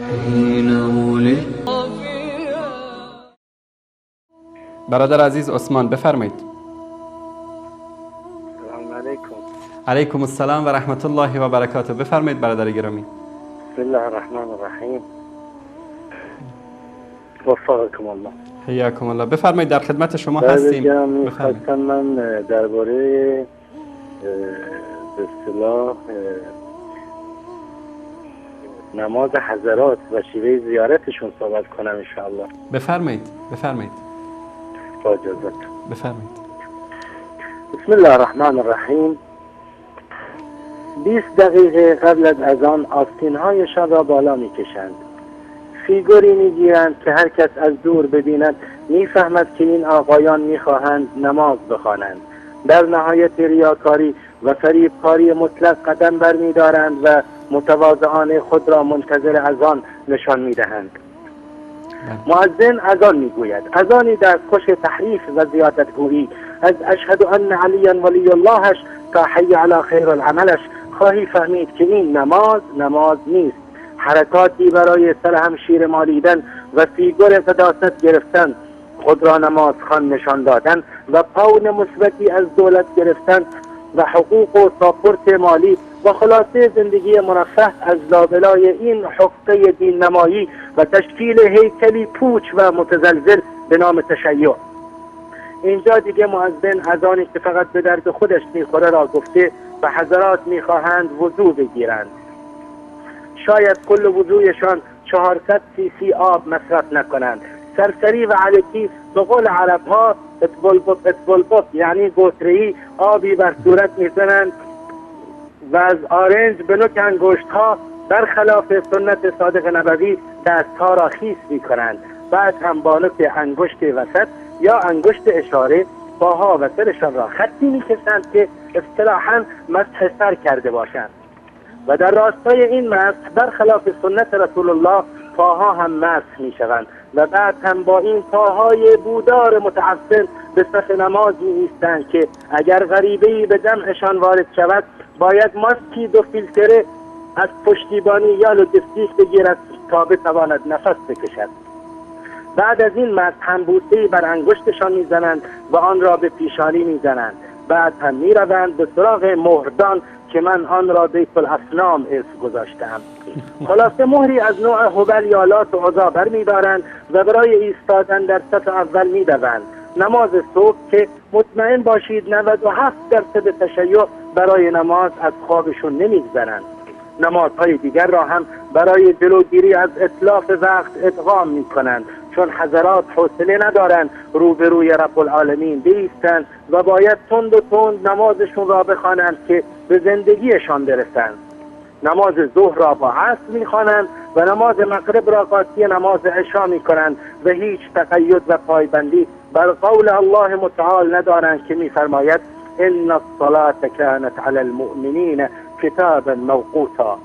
حين ولدت. برادر عزیز عثمان بفرمایید. سلام علیکم. علیکم السلام و رحمت الله و برکاته. بفرمایید برادر گرامی. بسم الله الرحمن الرحیم. وفقکم الله. حیاکم الله. بفرمایید در خدمت شما برادر هستیم. گرامی، بفرمایید. خواستم من درباره به اصطلاح نماز حضرات و شیوه زیارتشون صحبت کنم ان شاء الله. بفرمایید. با اجازت. بفرمایید. بسم الله الرحمن الرحیم. 20 دقیقه قبل از اذان آستین‌هایشان را بالا می‌کشند. فیگوری می‌گیرند که هر کس از دور ببیند می‌فهمد که این آقایان می‌خواهند نماز بخوانند. در نهایت ریاکاری و فریبکاری مطلق قدم برمی‌دارند و متواضعانه خود را منتظر اذان نشان می‌دهند. مؤذن اذان میگوید، اذانی در کش تحریف و زیادتگویی، از اشهد ان علی ولی اللهش تا حی علی خیر العملش خواهی فهمید که این نماز نیست. حرکاتی برای سرهمشیر مالیدن و فیگور قداست گرفتن، خود را نماز خوان نشان دادن و پاون مثبتی از دولت گرفتن و حقوق و ساپورت مالی و خلاصه زندگی مرفه از لابلای این حقه دین نمایی و تشکیل هیکلی پوچ و متزلزل به نام تشیع. اینجا دیگه مؤذن اذانی که فقط به درد خودش میخوره را گفته و حضرات میخواهند وضو بگیرند. شاید کل وضویشان 400 cc آب مصرف نکنند. سرسری و علکی به قول عرب ها اتبلبط یعنی گوتره‌ای آبی بر صورت میزنند و از آرنج به نوک انگشت ها برخلاف سنت صادق نبوی دستها را خیس می کنند. بعد هم با نوک انگشت وسط یا انگشت اشاره پاها و سرشان را خطی می کشند که اصطلاحاً مسح سر کرده باشند و در راستای این مسح برخلاف سنت رسول الله پاها هم مسح می شوند و بعد هم با این پاهای بودار متعفن به صف نماز می ایستند که اگر غریبه‌ای به جمعشان وارد شود باید ماسکی 2 فیلتره از پشتیبانی یا لوجستیک بگیرد تا بتواند نفس بکشد. بعد از این مسح هم بوسه‌ای بر انگشتشان میزنند و آن را به پیشانی میزنند. بعد هم میروند به سراغ مهردان که من آن را بیت الاصنام اسم گذاشتم. خلاصه مهری از نوع هبل یا لات و عزا برمی‌دارند و برای ایستادن در صف اول می‌دوند. نماز صبح که مطمئن باشید 97% تشیع برای نماز از خوابشون نمی‌گذرند. نمازهای دیگر را هم برای جلوگیری از اتلاف وقت ادغام می‌کنند، چون حضرات حوصله ندارند روبروی رب العالمین بایستند و باید تند و تند نمازشون را بخوانند که به زندگیشان برسند. نماز ظهر را با عصر می‌خوانند و نماز مغرب را قاطی نماز عشا می‌کنند و هیچ تقید و پایبندی بر قول الله متعال ندارند که می‌فرماید ان الصلاة كانت على المؤمنین کتابا موقوتا،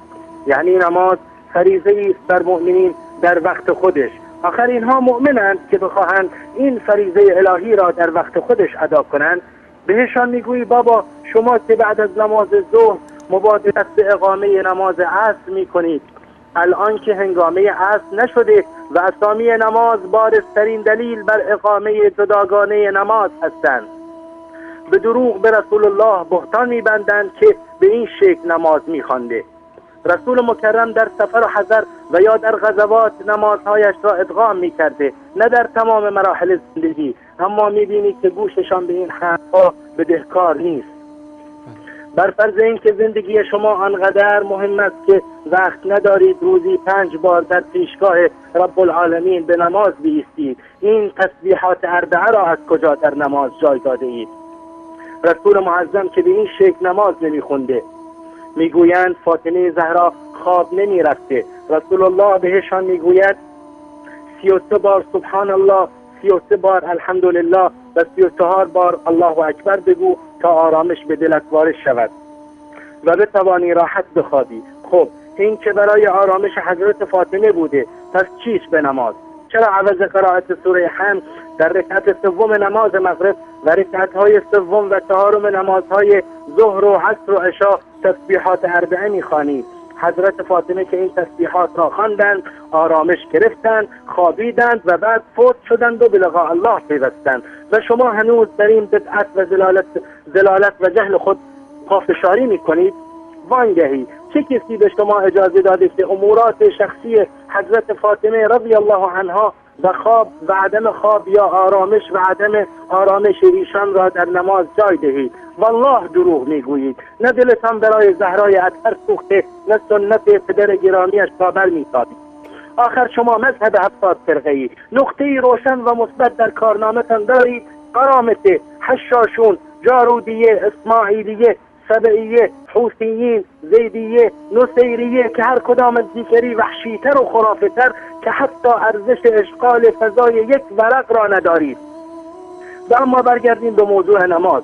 یعنی نماز فریضه است بر مؤمنین در وقت خودش. آخر اینها مؤمنند که بخواهند این فریضه الهی را در وقت خودش ادا کنند. بهشان میگویی بابا شما که بعد از نماز ظهر مبادرت به اقامه نماز عصر میکنید، الان که هنگامه عصر نشده و اسامی نماز بارزترین دلیل بر اقامه جداگانه نماز هستند، به دروغ به رسول الله بهتان میبندند که به این شکل نماز میخوانده. رسول مکرم در سفر و حضر و یا در غزوات نمازهایش را ادغام میکرده، نه در تمام مراحل زندگی، اما میبینید که گوششان به این حرفها بدهکار نیست. بر فرض این که زندگی شما آنقدر مهم است که وقت ندارید روزی 5 بار در پیشگاه رب العالمین به نماز بایستید، این تسبیحات اربعه را از کجا در نماز جای داده اید؟ رسول معظم که به این شکل نماز نمیخونده. میگویند فاطمه زهرا خواب نمی رفته. رسول الله بهشان میگوید 33 بار سبحان الله، 33 بار الحمدلله و 34 بار الله اکبر بگو تا آرامش به دلت وارد شود و بتوانی راحت بخوابی. خب این که برای آرامش حضرت فاطمه بوده، پس چیست به نماز؟ چرا عوض قرائت سوره حمد در رکعت سوم نماز مغرب و رکعت‌های سوم و چهارم نمازهای ظهر و عصر و عشا تسبیحات اربعه می‌خوانید؟ حضرت فاطمه که این تسبیحات را خواندند، آرامش گرفتند، خوابیدند و بعد فوت شدند و به لقاء الله پیوستند. و شما هنوز در این بدعت و ضلالت و جهل خود پافشاری میکنید. وانگهی چه کسی به شما اجازه داده که امورات شخصی حضرت فاطمه رضی الله عنها و خواب و عدم خواب یا آرامش و عدم آرامش ایشان را در نماز جای دهید؟ والله دروغ میگویید. نه دلتان برای زهرای اطهر سوخته، نه سنت پدر گرامیش را برمیتابید. آخر شما مذهب 70 فرقه‌ای، نقطه‌ای روشن و مثبت در کارنامه‌تان دارید. قرامته، حشاشون، جارودیه، اسماعیلیه، سبعیه، حوثیین، زیدیه، نصیریه که هر کدام از دیگری وحشیتر و خرافتر که حتی ارزش اشغال فضای یک ورق را ندارید. و اما برگردیم به موضوع نماز.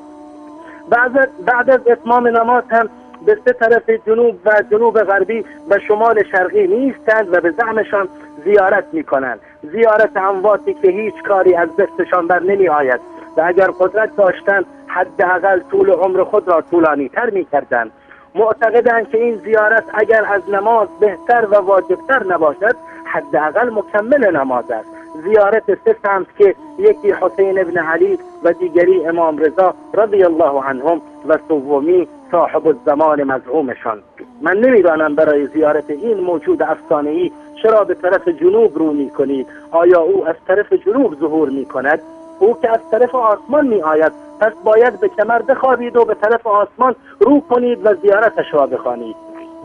بعد از اتمام نماز هم به سه طرف جنوب و جنوب غربی و شمال شرقی نیستند و به زعمشان زیارت میکنند. زیارت امواتی که هیچ کاری از دستشان بر نمی آید و اگر قدرت داشتند حداقل طول عمر خود را طولانی تر می کردند. معتقدند که این زیارت اگر از نماز بهتر و واجبتر نباشد حداقل مکمل نماز است. زیارت سه سمت که یکی حسین ابن علی و دیگری امام رضا رضی الله عنهم و سومی صاحب الزمان مزعومشان. من نمیدانم برای زیارت این موجود افسانه‌ای چرا به طرف جنوب رو می کنید. آیا او از طرف جنوب ظهور می کند؟ او که از طرف آسمان می آید، پس باید به کمر بخوابید و به طرف آسمان رو کنید و زیارتش را بخوانید.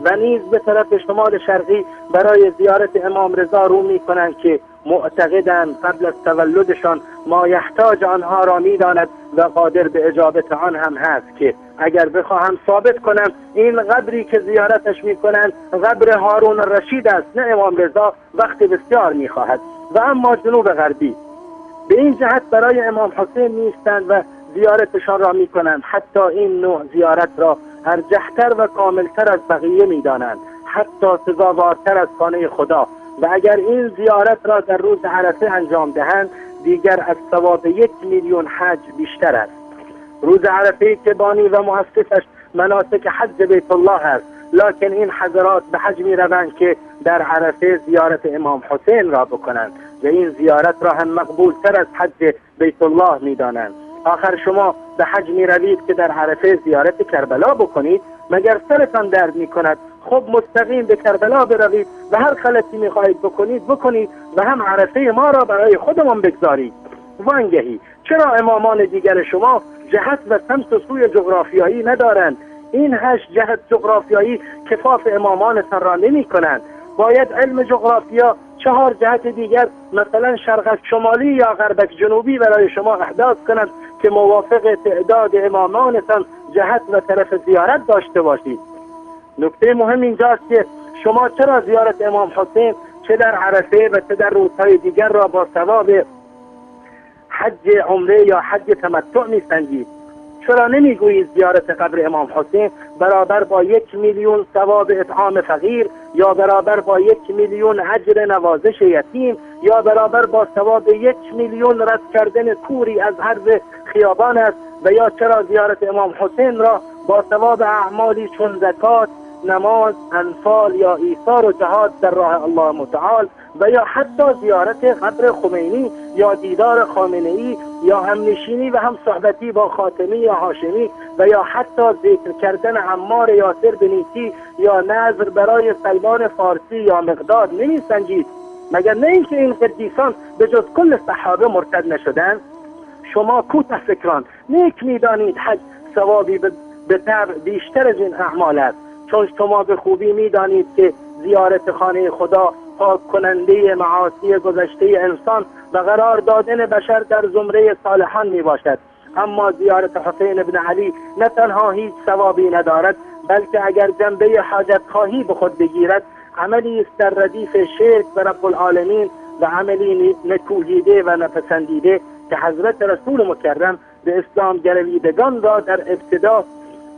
و نیز به طرف شمال شرقی برای زیارت امام رضا رو می کنند که معتقدند قبل از تولدشان ما یحتاج آنها را می داند و قادر به اجابت آن هم هست که اگر بخواهم ثابت کنم این قبری که زیارتش می کنند قبر هارون الرشید است نه امام رضا، وقت بسیار می خواهد. و اما جنوب غربی به این جهت برای امام حسین نیستند و زیارتشان را می کنند. حتی این نوع زیارت را ارجحتر و کاملتر از بقیه می دانند، حتی سزاوارتر از خانه خدا. و اگر این زیارت را در روز عرفه انجام دهند دیگر از ثواب 1 میلیون حج بیشتر است. روز عرفه که بانی و مؤسسش مناسک حج بیت الله است، لکن این حضرات به حج می روند که در عرفه زیارت امام حسین را بکنند و این زیارت را هم مقبول تر از حج بیت الله می دانند. آخر شما به حج می روید که در عرفه زیارت کربلا بکنید؟ مگر سرتان درد می کند؟ خب مستقیم به کربلا بروید و هر غلطی می خواهید بکنید و هم عرفه ما را برای خودمان بگذارید. وانگهی چرا امامان دیگر شما جهت و سمت و سوی جغرافیایی ندارند؟ این 8 جهت جغرافیایی کفاف امامانتان را نمی کنند. باید علم جغرافیا 4 جهت دیگر مثلا شرق شمالی یا غرب جنوبی برای شما احداث کنند که موافق تعداد امامانتان جهت و طرف زیارت داشته باشید. نکته مهم اینجاست که شما چرا زیارت امام حسین چه در عرفه و چه در روزهای دیگر را با ثواب حج عمره یا حج تمتع می‌سنجید؟ چرا نمیگویید زیارت قبر امام حسین برابر با 1 میلیون ثواب اطعام فقیر، یا برابر با 1 میلیون اجر نوازش یتیم، یا برابر با ثواب 1 میلیون رد کردن کوری از عرض خیابان است؟ و یا چرا زیارت امام حسین را با ثواب اعمالی چون زکات، نماز، انفال یا ایثار و جهاد در راه الله متعال و یا حتی زیارت قبر خمینی یا دیدار خامنه‌ای یا همنشینی و هم صحبتی با خاتمی یا هاشمی و یا حتی ذکر کردن عمار یاسر بنیتی یا نظر برای سلمان فارسی یا مقداد نمی سنجید؟ مگر نه اینکه این قدیسان به جز کل صحابه مرتد نشدند؟ شما کوته فکران نیک میدانید حج ثوابی به طبع بیشتر از این اعمال است، چون شما به خوبی میدانید که زیارت خانه خدا پاک کننده معاصی گذشته انسان و قرار دادن بشر در زمره صالحان می باشد. اما زیارت حسین ابن علی نه تنها هیچ ثوابی ندارد، بلکه اگر جنبه حاجت خواهی به خود بگیرد عملی است در ردیف شرک و رب العالمین و عملی نکوهیده و نپسندیده که حضرت رسول مکرم به اسلام گرویدگان را در ابتدا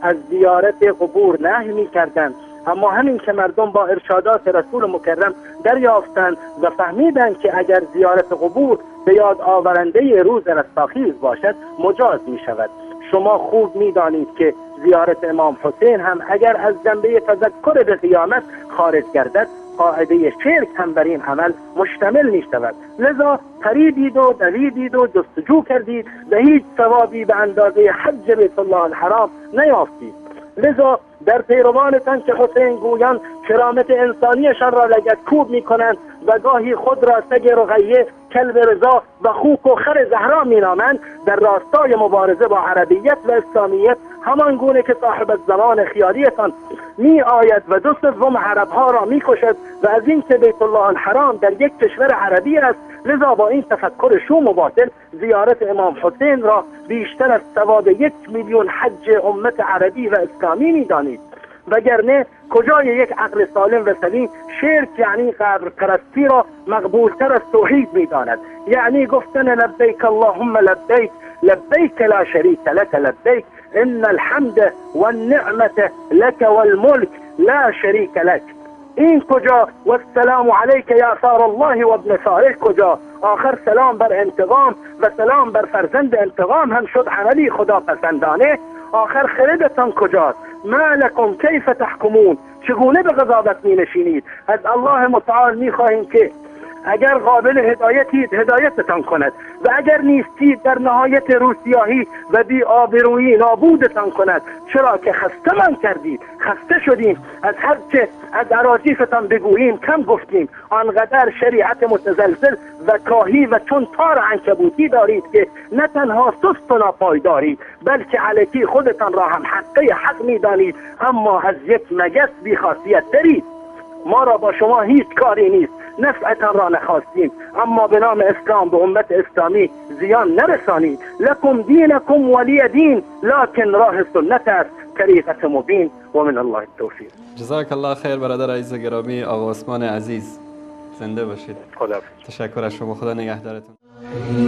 از زیارت قبور نهی می کردند. اما همین که مردم با ارشادات رسول مکرم دریافتند و فهمیدند که اگر زیارت قبور به یاد آورنده روز رستاخیز باشد مجاز می شود. شما خوب میدانید که زیارت امام حسین هم اگر از جنبه تذکر به قیامت خارج گردد، قاعده شرک هم بر این عمل مشتمل می شود. لذا پریدید و دویدید و جستجو کردید و هیچ ثوابی به اندازه حج بیت الله الحرام نیافتید. لذا در پیروانتان که حسین گویان کرامت انسانیشان را لگدکوب می کنند و گاهی خود را سگ رقیه، کلب رضا و خوک و خر زهرا می نامند، در راستای مبارزه با عربیت و اسلامیت همان گونه که صاحب الزمان خیالیتان می آید و 2/3 عرب ها را می کشد و از این که بیت الله الحرام در یک کشور عربی است، لذا با این تفکر شوم و باطل زیارت امام حسین را بیشتر از ثواب 1 میلیون حج امت عربی و اسلامی می دانید. وگرنه کجای یک عقل سالم و سلیم شرک یعنی قبر پرستی را مقبولتر از توحید می داند؟ یعنی گفتن لبیک اللهم لبیک لبیک لا شریک لک لبیک ان الحمد والنعمت لك والملك لا شریک لک. این کجا؟ و السلام علیک یا ثار الله و ابن ثاره کجا؟ آخر سلام بر انتقام و سلام بر فرزند انتقام هم شد عملی خدا پسندانه. آخر خردتان کجاست؟ ما لکم کیف تحکمون؟ چگونه به قضاوت می نشینید؟ از الله متعال می خواهیم که اگر قابل هدایتید هدایتتان کند و اگر نیستید در نهایت روسیاهی و بی آبرویی نابودتان کند. چرا که خسته من کردید، خسته شدیم از هر چه از اراجیفتان بگوییم کم گفتیم. آنقدر شریعت متزلزل و کاهی و چون تار عنکبوتی دارید که نه تنها سست و ناپایدارید بلکه الکی خودتان را هم حقه حق می دانید، اما از یک مگس بی خاصیت ترید. ما را با شما هیچ کاری نیست، نفعتان را نخواستیم، اما به نام اسلام به امت اسلامی زیان نرسانید. لکم دینکم ولی دین، لکن راه سنت است طریقت مبین و من الله التوفیق. جزاک الله خیر برادر عزیز گرامی آقا عثمان عزیز، زنده باشید. خدا تشکر از شما، خدا نگهدارتون.